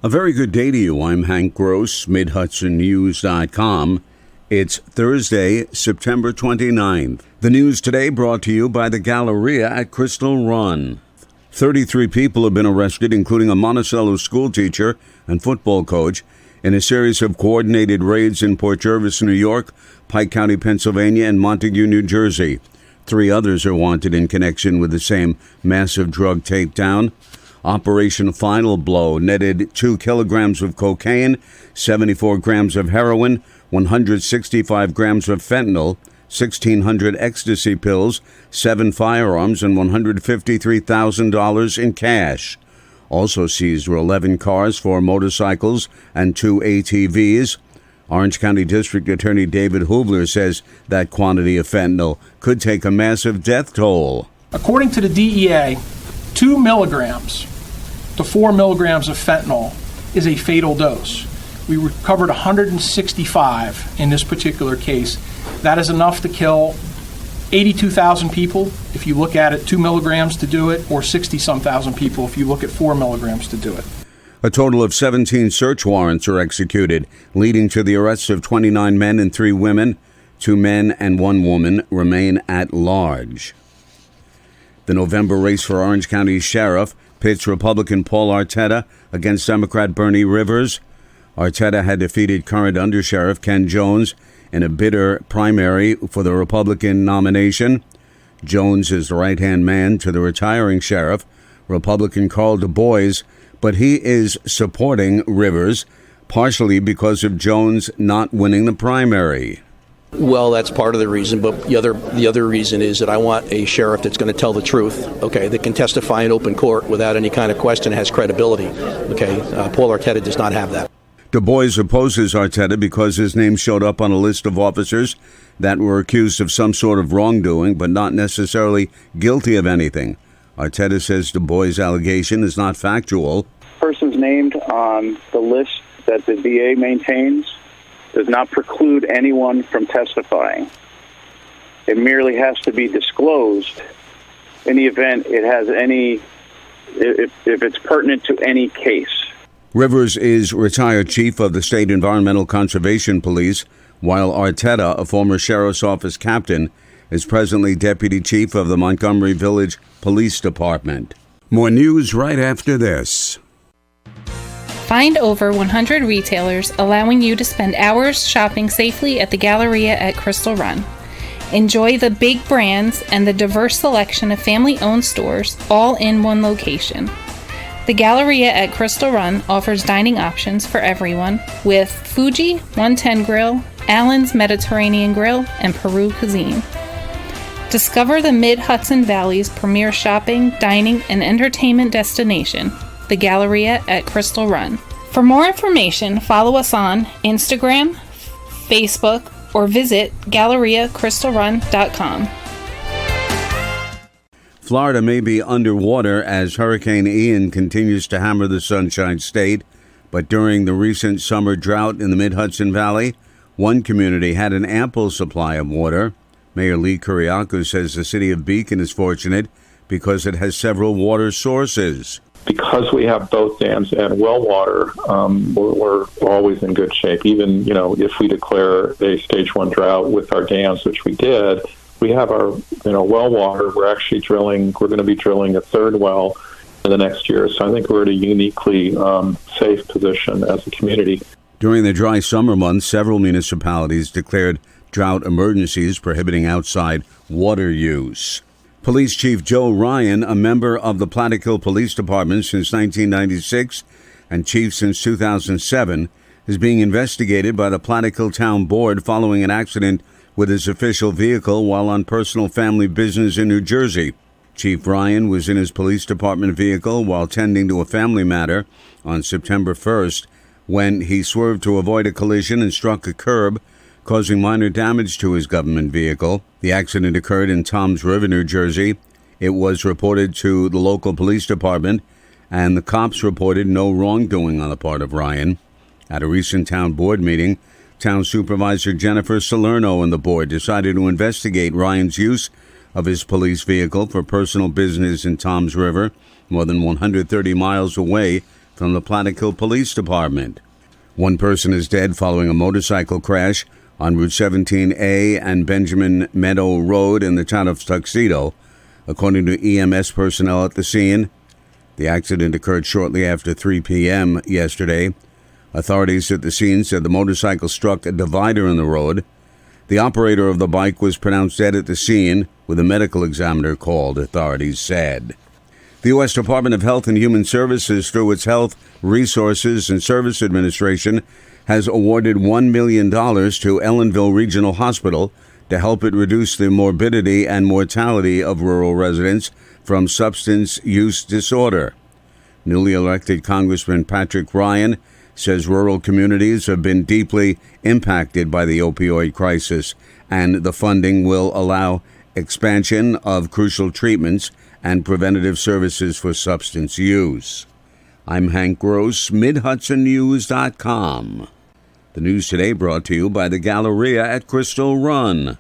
A very good day to you. I'm Hank Gross, MidHudsonNews.com. It's Thursday, September 29th. The news today brought to you by the Galleria at Crystal Run. 33 people have been arrested, including a Monticello schoolteacher and football coach, in a series of coordinated raids in Port Jervis, New York, Pike County, Pennsylvania, and Montague, New Jersey. 3 others are wanted in connection with the same massive drug takedown. Operation Final Blow netted 2 kilograms of cocaine, 74 grams of heroin, 165 grams of fentanyl, 1,600 ecstasy pills, 7 firearms, and $153,000 in cash. Also seized were 11 cars, 4 motorcycles, and 2 ATVs. Orange County District Attorney David Hubler says that quantity of fentanyl could take a massive death toll. According to the DEA, 2 milligrams to 4 milligrams of fentanyl is a fatal dose. We recovered 165 in this particular case. That is enough to kill 82,000 people if you look at it 2 milligrams to do it, or 60-some thousand people if you look at 4 milligrams to do it. A total of 17 search warrants are executed, leading to the arrests of 29 men and 3 women. 2 men and 1 woman remain at large. The November race for Orange County Sheriff pits Republican Paul Arteta against Democrat Bernie Rivers. Arteta had defeated current Undersheriff Ken Jones in a bitter primary for the Republican nomination. Jones is the right-hand man to the retiring sheriff, Republican Carl Du Bois, but he is supporting Rivers, partially because of Jones not winning the primary. Well, that's part of the reason, but the other reason is that I want a sheriff that's going to tell the truth, okay, that can testify in open court without any kind of question, has credibility, okay. Paul Arteta does not have that. Du Bois opposes Arteta because his name showed up on a list of officers that were accused of some sort of wrongdoing, but not necessarily guilty of anything. Arteta says Du Bois' allegation is not factual. Persons named on the list that the DA maintains does not preclude anyone from testifying. It merely has to be disclosed in the event it has any, if it's pertinent to any case. Rivers is retired chief of the State Environmental Conservation Police, while Arteta, a former sheriff's office captain, is presently deputy chief of the Montgomery Village Police Department. More news right after this. Find over 100 retailers allowing you to spend hours shopping safely at the Galleria at Crystal Run. Enjoy the big brands and the diverse selection of family-owned stores all in one location. The Galleria at Crystal Run offers dining options for everyone with Fuji 110 Grill, Allen's Mediterranean Grill, and Peru Cuisine. Discover the Mid-Hudson Valley's premier shopping, dining, and entertainment destination, the Galleria at Crystal Run. For more information, follow us on Instagram, Facebook, or visit GalleriaCrystalRun.com. Florida may be underwater as Hurricane Ian continues to hammer the Sunshine State, but during the recent summer drought in the Mid-Hudson Valley, one community had an ample supply of water. Mayor Lee Kuriakou says the city of Beacon is fortunate because it has several water sources. Because we have both dams and well water, we're always in good shape. Even, if we declare a stage 1 drought with our dams, which we did, we have our, well water. We're going to be drilling a 3rd well in the next year. So I think we're in a uniquely safe position as a community. During the dry summer months, several municipalities declared drought emergencies prohibiting outside water use. Police Chief Joe Ryan, a member of the Plattekill Police Department since 1996 and chief since 2007, is being investigated by the Plattekill Town Board following an accident with his official vehicle while on personal family business in New Jersey. Chief Ryan was in his police department vehicle while tending to a family matter on September 1st when he swerved to avoid a collision and struck a curb, causing minor damage to his government vehicle. The accident occurred in Toms River, New Jersey. It was reported to the local police department, and the cops reported no wrongdoing on the part of Ryan. At a recent town board meeting, Town Supervisor Jennifer Salerno and the board decided to investigate Ryan's use of his police vehicle for personal business in Toms River, more than 130 miles away from the Plattekill Police Department. One person is dead following a motorcycle crash on Route 17A and Benjamin Meadow Road in the town of Tuxedo, according to EMS personnel at the scene. The accident occurred shortly after 3 p.m. yesterday. Authorities at the scene said the motorcycle struck a divider in the road. The operator of the bike was pronounced dead at the scene, with a medical examiner called, authorities said. The U.S. Department of Health and Human Services, through its Health Resources and Service Administration, has awarded $1 million to Ellenville Regional Hospital to help it reduce the morbidity and mortality of rural residents from substance use disorder. Newly elected Congressman Patrick Ryan says rural communities have been deeply impacted by the opioid crisis, and the funding will allow expansion of crucial treatments and preventative services for substance use. I'm Hank Gross, MidHudsonNews.com. The news today brought to you by the Galleria at Crystal Run.